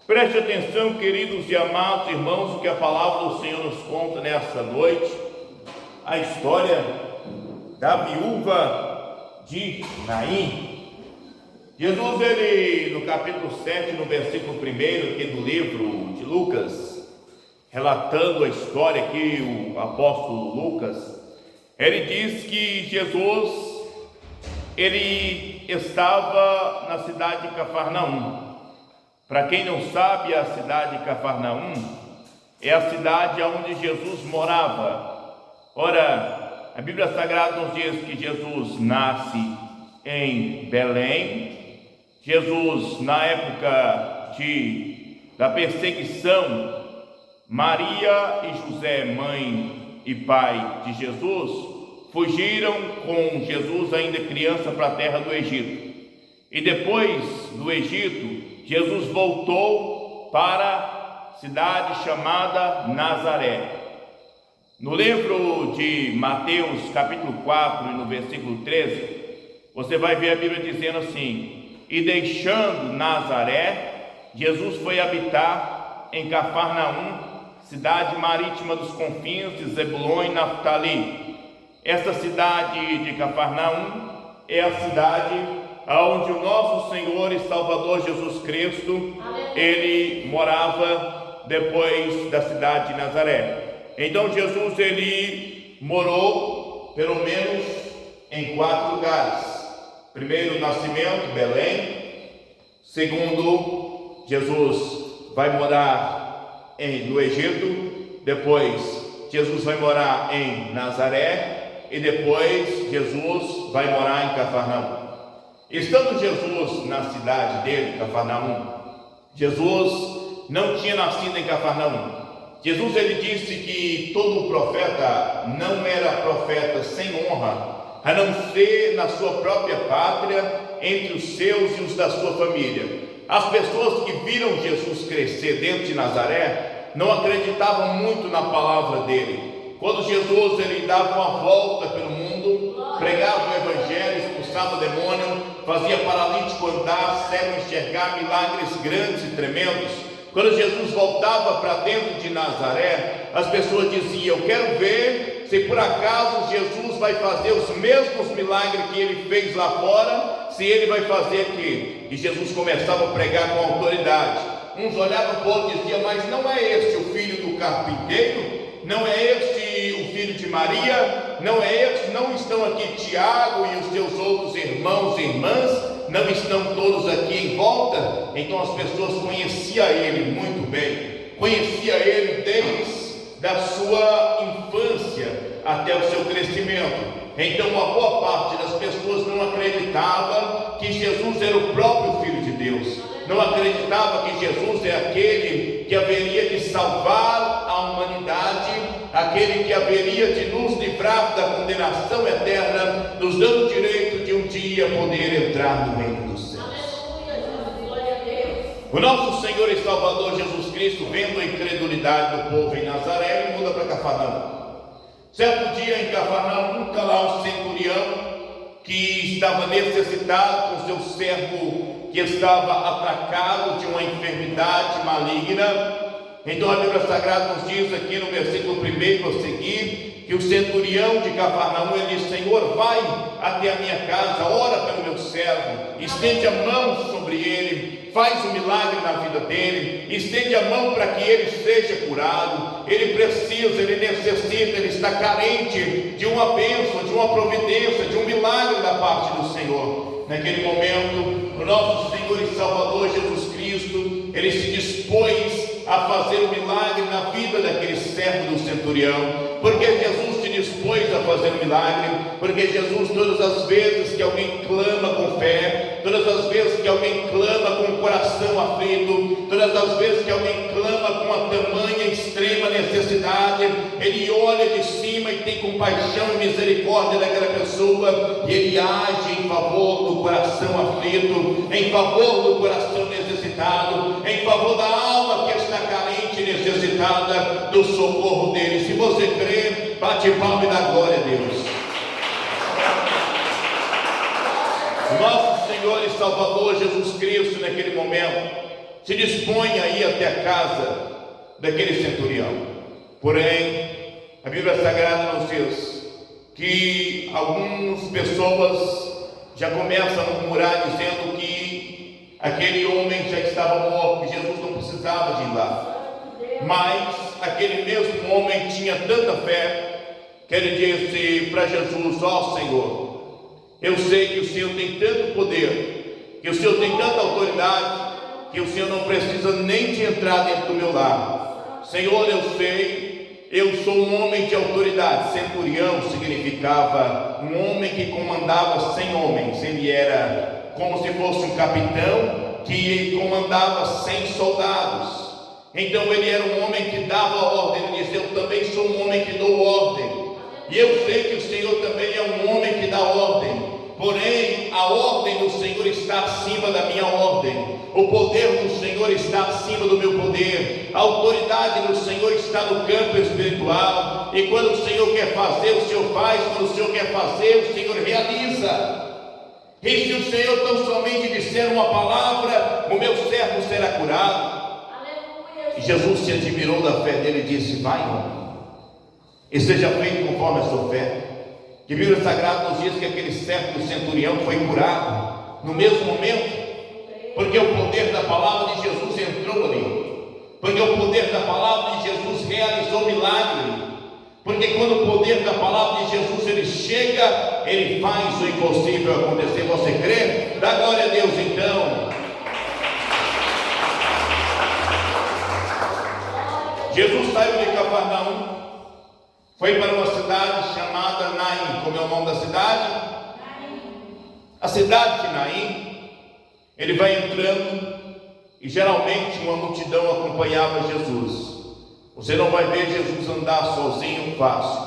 Preste atenção, queridos e amados irmãos, o que a palavra do Senhor nos conta nesta noite, a história da viúva de Naim. Jesus, ele, no capítulo 7, no versículo 1 aqui do livro de Lucas, relatando a história aqui, o apóstolo Lucas, ele diz que Jesus, ele estava na cidade de Cafarnaum. Para quem não sabe, a cidade de Cafarnaum é a cidade onde Jesus morava. Ora, a Bíblia Sagrada nos diz que Jesus nasce em Belém. Jesus, na época da perseguição, Maria e José, mãe e pai de Jesus, fugiram com Jesus ainda criança para a terra do Egito. E depois do Egito, Jesus voltou para a cidade chamada Nazaré. No livro de Mateus, capítulo 4, e no versículo 13, você vai ver a Bíblia dizendo assim: e deixando Nazaré, Jesus foi habitar em Cafarnaum, cidade marítima dos confins de Zebulon e Naftali. Esta cidade de Cafarnaum é a cidade onde o nosso Senhor e Salvador Jesus Cristo, ele morava depois da cidade de Nazaré. Então Jesus, ele morou pelo menos em 4 lugares. Primeiro, nascimento, Belém. Segundo, Jesus vai morar no Egito. Depois, Jesus vai morar em Nazaré. E depois, Jesus vai morar em Cafarnaum. Estando Jesus na cidade dele, Cafarnaum, Jesus não tinha nascido em Cafarnaum. Jesus, ele disse que todo profeta não era profeta sem honra, a não ser na sua própria pátria, entre os seus e os da sua família. As pessoas que viram Jesus crescer dentro de Nazaré não acreditavam muito na palavra dele. Quando Jesus, ele dava uma volta pelo mundo, pregava o evangelho, expulsava demônio, fazia paralítico andar, cego enxergar, milagres grandes e tremendos. Quando Jesus voltava para dentro de Nazaré, as pessoas diziam: eu quero ver se por acaso Jesus vai fazer os mesmos milagres que ele fez lá fora, se ele vai fazer aqui. E Jesus começava a pregar com autoridade. Uns olhavam para o outro e diziam: mas não é este o filho do carpinteiro? Não é este o filho de Maria? Não é este? Não estão aqui Tiago e os seus outros irmãos e irmãs? Não estão todos aqui em volta? Então as pessoas conheciam ele muito bem, conheciam ele desde a sua infância até o seu crescimento. Então uma boa parte das pessoas não acreditava que Jesus era o próprio Filho de Deus, não acreditava que Jesus é aquele que haveria de salvar a humanidade, aquele que haveria de nos livrar da condenação eterna, nos dando o direito de um dia poder entrar no reino dos céus. O nosso Senhor e Salvador Jesus Cristo, vendo a incredulidade do povo em Nazaré, ele muda para Cafarnaum. Certo dia em Cafarnaum, está lá um centurião que estava necessitado com seu servo que estava atacado de uma enfermidade maligna. Então a Bíblia Sagrada nos diz aqui no versículo 1 a seguir, que o centurião de Cafarnaum, ele diz: Senhor, vai até a minha casa, ora pelo meu servo, estende a mão sobre ele, faz um milagre na vida dele, estende a mão para que ele seja curado. Ele precisa, ele necessita, ele está carente de uma bênção, de uma providência, de um milagre da parte do Senhor. Naquele momento, o nosso Senhor e Salvador Jesus Cristo, ele se dispôs a fazer um milagre na vida daquele servo do centurião. Porque Jesus se dispôs a fazer um milagre? Porque Jesus, todas as vezes que alguém clama com fé, todas as vezes que alguém clama com o coração aflito, todas as vezes que alguém clama com a tamanha extrema necessidade, ele olha de cima e tem compaixão e misericórdia daquela pessoa, e ele age em favor do coração aflito, em favor do coração necessitado, em favor da alma que está carente e necessitada do socorro dele. Se você crê, bate palma e dá glória a Deus. O nosso Senhor e Salvador Jesus Cristo, naquele momento, se dispõe a ir até a casa daquele centurião. Porém, a Bíblia Sagrada nos diz que algumas pessoas já começam a murmurar, dizendo que aquele homem já estava morto, que Jesus não precisava de ir lá. Mas aquele mesmo homem tinha tanta fé que ele disse para Jesus: ó Senhor, eu sei que o Senhor tem tanto poder, que o Senhor tem tanta autoridade, que o Senhor não precisa nem de entrar dentro do meu lar. Senhor, eu sei, eu sou um homem de autoridade. Centurião significava um homem que comandava 100 homens. Ele era como se fosse um capitão que comandava 100 soldados. Então ele era um homem que dava ordem. Ele dizia: eu também sou um homem que dou ordem. E eu sei que o Senhor também é um homem que dá ordem. Porém, a ordem do Senhor está acima da minha ordem. O poder do Senhor está acima do meu poder. A autoridade do Senhor está no campo espiritual. E quando o Senhor quer fazer, o Senhor faz. Quando o Senhor quer fazer, o Senhor realiza. E se o Senhor tão somente disser uma palavra, o meu servo será curado. E Jesus se admirou da fé dele e disse: vai, homem, e seja feito conforme a sua fé. Que a Bíblia Sagrada nos diz que aquele servo do centurião foi curado no mesmo momento, porque o poder da palavra de Jesus entrou ali, porque o poder da palavra de Jesus realizou milagre, porque quando o poder da palavra de Jesus ele chega, ele faz o impossível acontecer. Você crê? Dá glória a Deus então. Jesus saiu de Cafarnaum, foi para uma cidade chamada Naim. Como é o nome da cidade? Naim. A cidade de Naim. Ele vai entrando e geralmente uma multidão acompanhava Jesus. Você não vai ver Jesus andar sozinho fácil.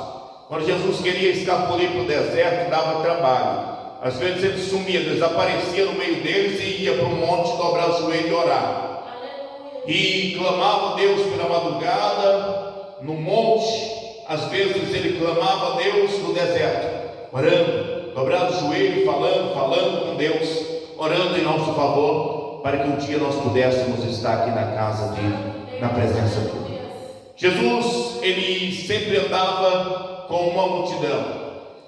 Quando Jesus queria escapulir para o deserto, dava trabalho. Às vezes ele sumia, desaparecia no meio deles e ia para o monte dobrar o joelho e orar. E clamava a Deus pela madrugada no monte. Às vezes ele clamava a Deus no deserto, orando, dobrado o joelho, falando com Deus, orando em nosso favor, para que um dia nós pudéssemos estar aqui na casa dele, na presença dele. Jesus, ele sempre andava com uma multidão,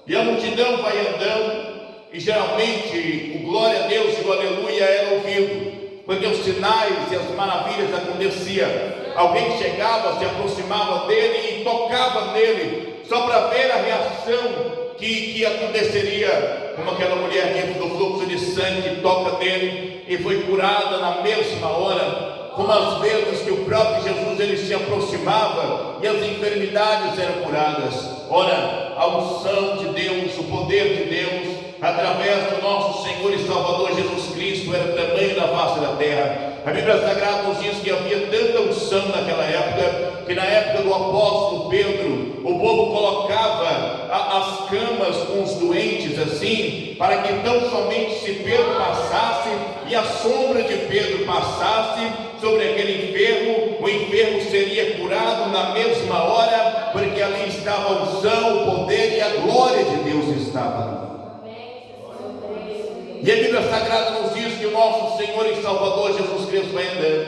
e a multidão vai andando, e geralmente o glória a Deus e o aleluia era ouvido, porque os sinais e as maravilhas aconteciam. Alguém chegava, se aproximava dele e tocava nele, só para ver a reação que aconteceria. Como aquela mulher dentro do fluxo de sangue toca nele e foi curada na mesma hora. Como às vezes que o próprio Jesus ele se aproximava e as enfermidades eram curadas. Ora, a unção de Deus, o poder de Deus, através do nosso Senhor e Salvador Jesus Cristo, era tamanho na face da terra. A Bíblia Sagrada nos diz que havia tanta unção naquela época, que na época do apóstolo Pedro, o povo colocava as camas com os doentes assim, para que tão somente se Pedro passasse e a sombra de Pedro passasse sobre aquele enfermo, o enfermo seria curado na mesma hora, porque ali estava a unção, o poder e a glória de Deus estava ali. E a Bíblia Sagrada nos diz que o nosso Senhor e Salvador Jesus Cristo vai andando,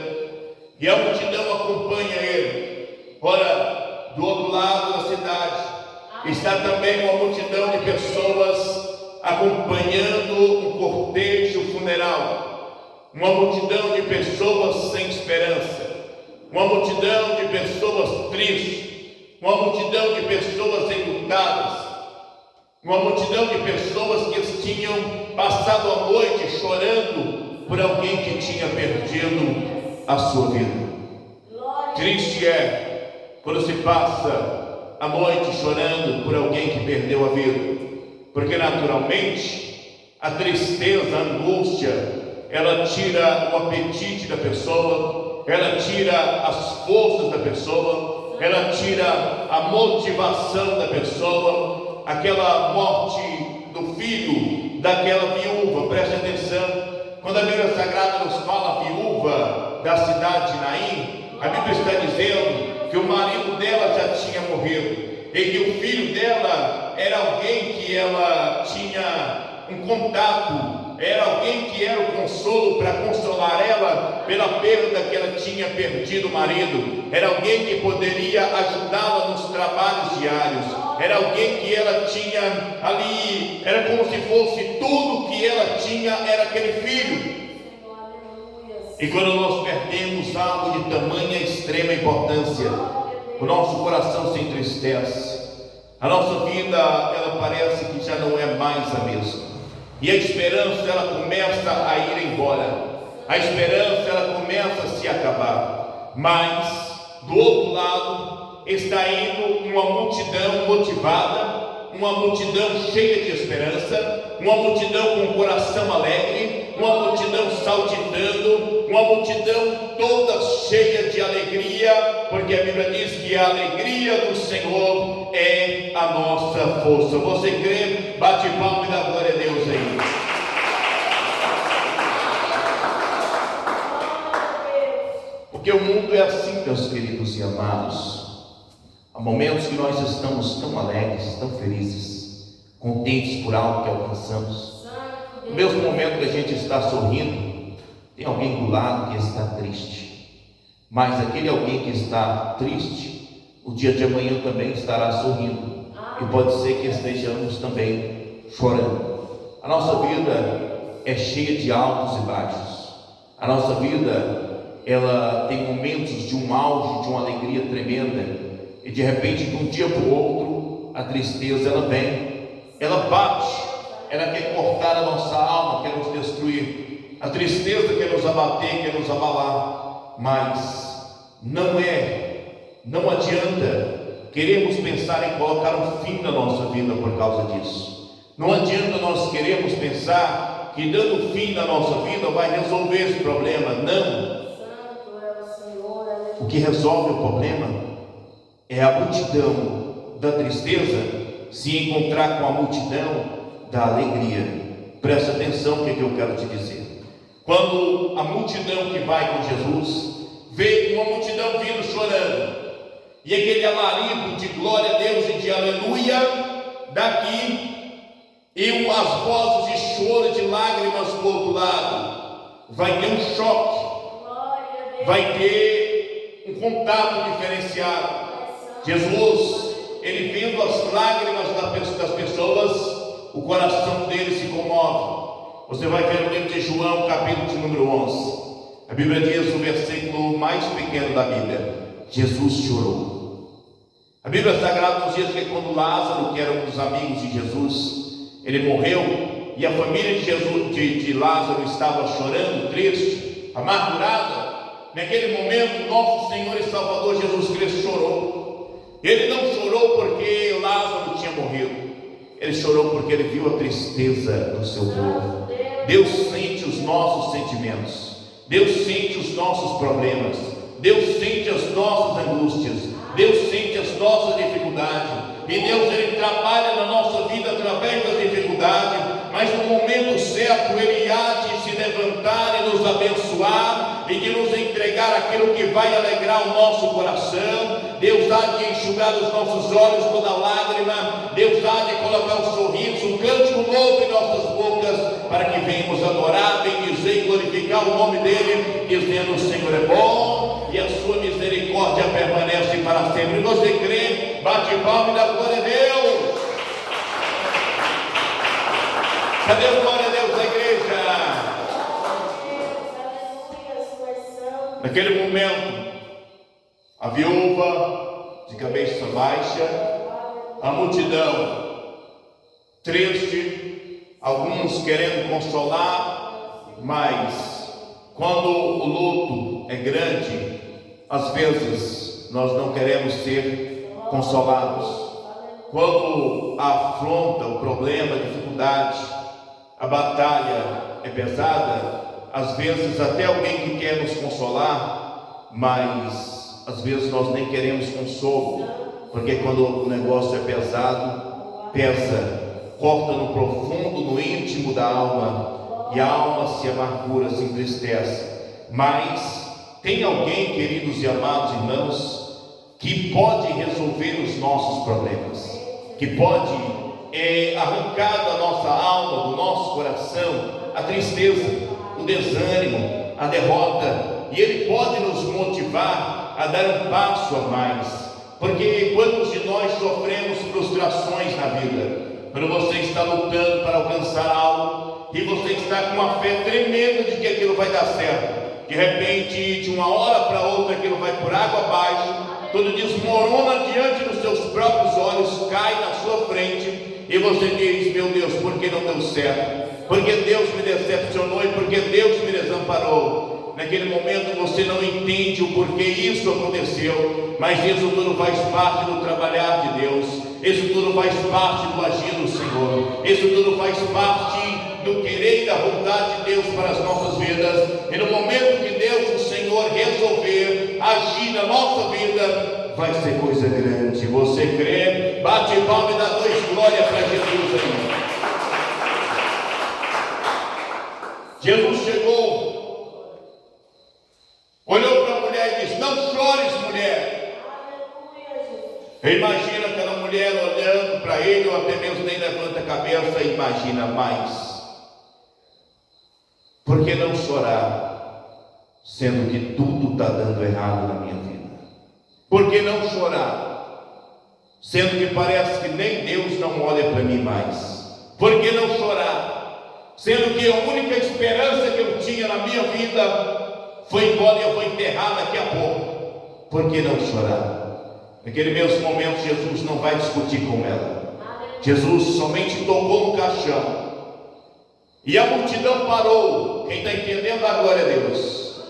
e a multidão acompanha ele. Ora, do outro lado da cidade está também uma multidão de pessoas acompanhando um cortejo funeral, uma multidão de pessoas sem esperança, uma multidão de pessoas tristes, uma multidão de pessoas enlutadas, uma multidão de pessoas que tinham passado a noite chorando por alguém que tinha perdido a sua vida. Triste é quando se passa a noite chorando por alguém que perdeu a vida, porque naturalmente a tristeza, a angústia, ela tira o apetite da pessoa, ela tira as forças da pessoa, ela tira a motivação da pessoa. Aquela morte do filho daquela viúva, preste atenção, quando a Bíblia Sagrada nos fala viúva da cidade de Naim, a Bíblia está dizendo que o marido dela já tinha morrido, e que o filho dela era alguém que ela tinha um contato, era alguém que era o consolo para consolar ela pela perda que ela tinha perdido o marido, era alguém que poderia ajudá-la nos trabalhos diários, era alguém que ela tinha ali, era como se fosse tudo que ela tinha, era aquele filho. E quando nós perdemos algo de tamanha extrema importância, o nosso coração se entristece, a nossa vida, ela parece que já não é mais a mesma, e a esperança, ela começa a ir embora, a esperança, ela começa a se acabar. Mas do outro lado está indo uma multidão motivada, uma multidão cheia de esperança, uma multidão com o coração alegre, uma multidão saltitando, uma multidão toda cheia de alegria, porque a Bíblia diz que a alegria do Senhor é a nossa força. Você crê? Bate palma e dá glória a Deus aí. Porque o mundo é assim, meus queridos e amados. Há momentos que nós estamos tão alegres, tão felizes, contentes por algo que alcançamos. No mesmo momento que a gente está sorrindo, tem alguém do lado que está triste. Mas aquele alguém que está triste, o dia de amanhã também estará sorrindo. E pode ser que estejamos também chorando. A nossa vida é cheia de altos e baixos. A nossa vida, ela tem momentos de um auge, de uma alegria tremenda, e de repente, de um dia para o outro, a tristeza, ela vem, ela bate, ela quer cortar a nossa alma, quer nos destruir. A tristeza quer nos abater, quer nos abalar. Mas não adianta queremos pensar em colocar um fim na nossa vida por causa disso. Não adianta nós queremos pensar que dando fim na nossa vida vai resolver esse problema. Não. O que resolve o problema é a multidão da tristeza se encontrar com a multidão da alegria. Presta atenção o que eu quero te dizer. Quando a multidão que vai com Jesus vê uma multidão vindo chorando, e aquele alarido de glória a Deus e de aleluia daqui, e as vozes de choro e de lágrimas do outro lado, vai ter um choque, vai ter um contato diferenciado. Jesus, ele vendo as lágrimas das pessoas, o coração dele se comove. Você vai ver no livro de João, capítulo de número 11. A Bíblia diz, o versículo mais pequeno da Bíblia: Jesus chorou. A Bíblia Sagrada nos diz que quando Lázaro, que era um dos amigos de Jesus, ele morreu, e a família de Jesus, de Lázaro, estava chorando, triste, amargurada. Naquele momento, nosso Senhor e Salvador Jesus Cristo chorou. Ele não chorou porque Lázaro tinha morrido, ele chorou porque ele viu a tristeza do seu povo. Deus sente os nossos sentimentos, Deus sente os nossos problemas, Deus sente as nossas angústias, Deus sente as nossas dificuldades, e Deus, ele trabalha na nossa vida através das dificuldades, mas no momento certo ele há de se levantar e nos abençoar, e de nos entregar aquilo que vai alegrar o nosso coração. Deus há de enxugar os nossos olhos toda lágrima, Deus há de colocar um sorriso, um cântico novo em nossas bocas, para que venhamos adorar, bendizer e glorificar o nome dele, dizendo: o Senhor é bom e a sua misericórdia permanece para sempre. Você crê? Bate palma e dá glória a Deus. Cadê a glória a Deus da igreja? Naquele momento, a viúva de cabeça baixa, a multidão triste, alguns querendo consolar, mas quando o luto é grande, às vezes nós não queremos ser consolados. Quando a afronta, o problema, a dificuldade, a batalha é pesada, às vezes até alguém que quer nos consolar, mas às vezes nós nem queremos consolo, porque quando o negócio é pesado, pesa, corta no profundo, no íntimo da alma, e a alma se amargura, se entristece. Mas tem alguém, queridos e amados irmãos, que pode resolver os nossos problemas, que pode arrancar da nossa alma, do nosso coração, a tristeza, o desânimo, a derrota. e Ele pode nos motivar a dar um passo a mais, porque quantos de nós sofremos frustrações na vida? Quando você está lutando para alcançar algo, e você está com uma fé tremenda de que aquilo vai dar certo, de repente, de uma hora para outra, aquilo vai por água abaixo, tudo desmorona diante dos seus próprios olhos, cai na sua frente, e você diz: meu Deus, por que não deu certo? Porque Deus me decepcionou e porque Deus me desamparou. Naquele momento você não entende o porquê isso aconteceu, mas isso tudo faz parte do trabalhar de Deus, isso tudo faz parte do agir do Senhor, isso tudo faz parte do querer e da vontade de Deus para as nossas vidas. E no momento que Deus, o Senhor, resolver agir na nossa vida, vai ser coisa grande. Você crê? Bate palma e dá dois glória para Jesus aí. Jesus chegou, olhou para a mulher e disse: não chores, mulher. Imagina aquela mulher olhando para ele, ou até mesmo nem levanta a cabeça e imagina mais. Por que não chorar, sendo que tudo está dando errado na minha vida? Por que não chorar, sendo que parece que nem Deus não olha para mim mais? Por que não chorar, sendo que a única esperança que eu tinha na minha vida foi embora e eu vou enterrar daqui a pouco? Por que não chorar? Naquele mesmo momento, Jesus não vai discutir com ela. Jesus somente tocou no caixão, e a multidão parou. Quem está entendendo a glória a Deus?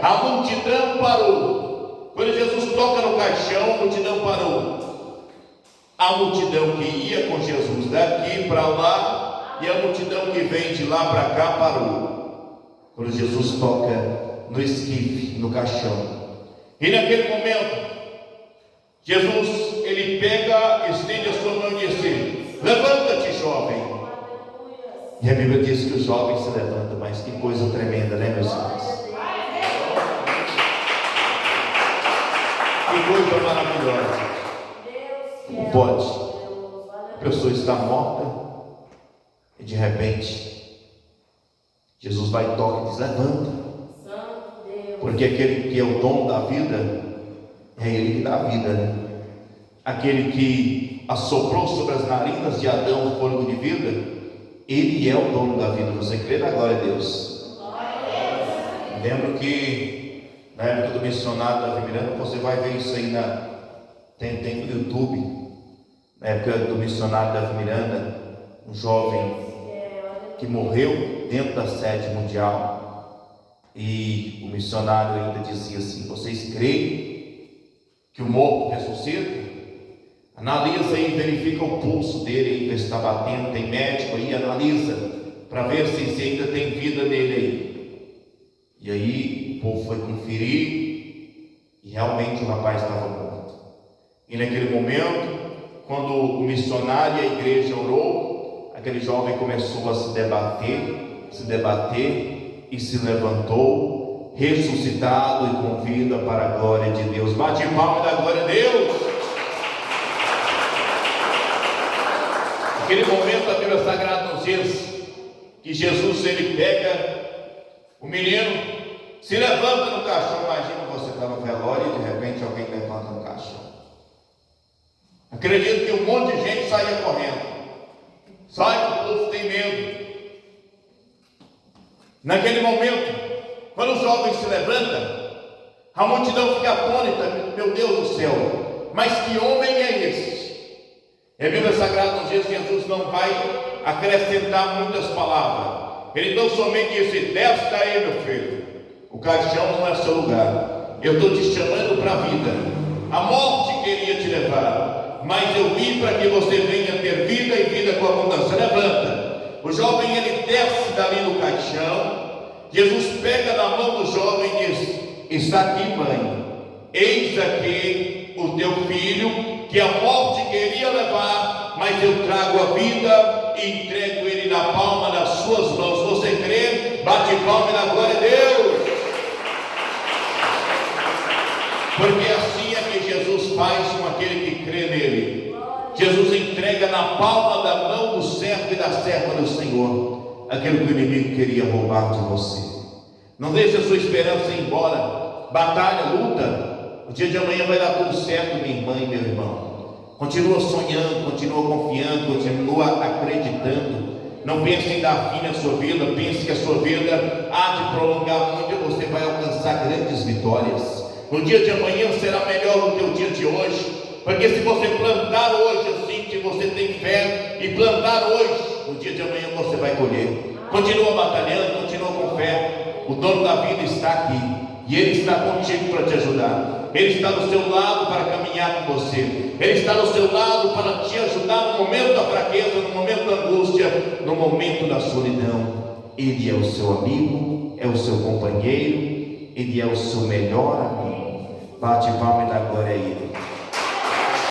A multidão parou. Quando Jesus toca no caixão, a multidão parou. A multidão que ia com Jesus daqui para lá, e a multidão que vem de lá para cá parou. Quando Jesus toca no esquife, no caixão, e naquele momento, Jesus, ele pega, estende a sua mão e diz: levanta-te, jovem. E a Bíblia diz que o jovem se levanta. Mas que coisa tremenda, né, meus irmãos? Que coisa maravilhosa. Como pode? A pessoa está morta e de repente Jesus vai e toca e diz: levanta. Porque aquele que é o dono da vida, é Ele que dá a vida, né? Aquele que assoprou sobre as narinas de Adão o fôlego de vida, Ele é o dono da vida. Você crê na glória a Deus? Lembro que na época do missionário Davi Miranda, você vai ver isso aí tem no YouTube. Na época do missionário Davi Miranda, um jovem que morreu dentro da sede mundial, e o missionário ainda dizia assim: vocês creem que o morto ressuscita? Analisa aí, verifica o pulso dele, ver se está batendo, tem médico aí, analisa, para ver se ainda tem vida nele aí. E aí o povo foi conferir, e realmente o rapaz estava morto. E naquele momento, quando o missionário e a igreja orou, aquele jovem começou a se debater, e se levantou, ressuscitado e com vida para a glória de Deus. Bate palma da glória a Deus. Naquele momento, a Bíblia Sagrada nos diz que Jesus, ele pega o menino, se levanta no caixão. Imagina você está no velório e de repente alguém levanta no caixão. Acredito que um monte de gente saía correndo. Sai, que o povo tem medo. Naquele momento, quando o jovem se levanta, a multidão fica atônita. Meu Deus do céu, mas que homem é esse? A Bíblia Sagrada nos diz que Jesus não vai acrescentar muitas palavras. Ele não somente disse: desce daí, meu filho, o caixão não é seu lugar, eu estou te chamando para a vida. A morte queria te levar, mas eu vim para que você venha ter vida e vida com abundância. Levanta. O jovem, ele desce dali no caixão. Jesus pega na mão do jovem e diz: está aqui, mãe, eis aqui o teu filho, que a morte queria levar, mas eu trago a vida e entrego ele na palma das suas mãos. Você crê? Bate palma e dá glória a Deus. Porque assim é que Jesus faz com aquele que crê nele. Jesus entrega na palma da mão do servo e da serva do Senhor aquilo que o inimigo queria roubar de você. Não deixe a sua esperança ir embora. Batalha, luta. O dia de amanhã vai dar tudo certo, minha irmã e meu irmão. Continua sonhando, continua confiando, continua acreditando. Não pense em dar fim na sua vida. Pense que a sua vida há de prolongar muito e você vai alcançar grandes vitórias. No dia de amanhã será melhor do que o dia de hoje. Porque se você plantar hoje assim que você tem fé e plantar hoje, no dia de amanhã você vai colher. Continua batalhando, continua com fé. O dono da vida está aqui e Ele está contigo para te ajudar. Ele está do seu lado para caminhar com você. Ele está do seu lado para te ajudar no momento da fraqueza, no momento da angústia, no momento da solidão. Ele é o seu amigo, é o seu companheiro, Ele é o seu melhor amigo. Bate palma e dá glória a Ele.